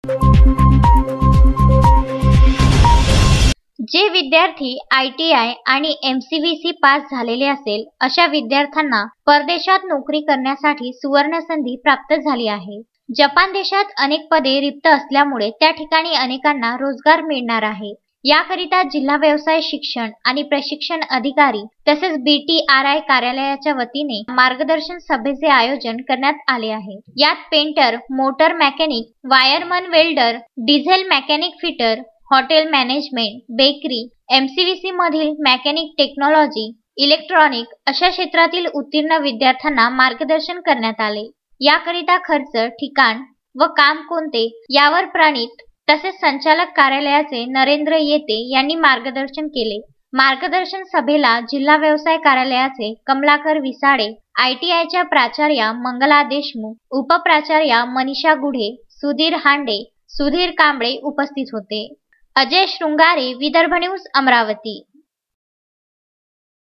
जे विद्यार्थी ITI आणि MCVC पास झालेले असेल अशा विद्यार्थ्यांना परदेशात नोकरी करण्यासाठी सुवर्ण संधी प्राप्त झाली आहे। जपान देशात अनेक पदे रिक्त असल्यामुळे त्या ठिकाणी अनेकांना रोजगार मिळणार आहे। याकरिता जिल्हा व्यवसाय शिक्षण आणि प्रशिक्षण अधिकारी तसेच BTRI कार्यालयाच्या वतीने मार्गदर्शन सभेचे आयोजन करण्यात आले आहे। यात painter, motor mechanic, wireman, welder, diesel mechanic fitter, hotel management, bakery, MCVC मधील मेकॅनिक टेक्नॉलॉजी, इलेक्ट्रॉनिक अशा क्षेत्रातील उत्तीर्ण विद्यार्थ्यांना मार्गदर्शन करण्यात आले। याकरिता खर्च, ठिकाण व काम कोणते यावर प्रणित तसेच संचालक कार्यालयाचे नरेंद्र येते यांनी मार्गदर्शन केले। मार्गदर्शन सभेला जिल्हा व्यवसाय कार्यालयाचे कमलाकर विसाडे, ITIच्या प्राचार्या मंगला देशमुख, उपप्राचार्या मनीषा गुढे, सुधीर हांडे, सुधीर कांबळे उपस्थित होते। अजय शृंगारे, विदर्भ न्यूज, अमरावती।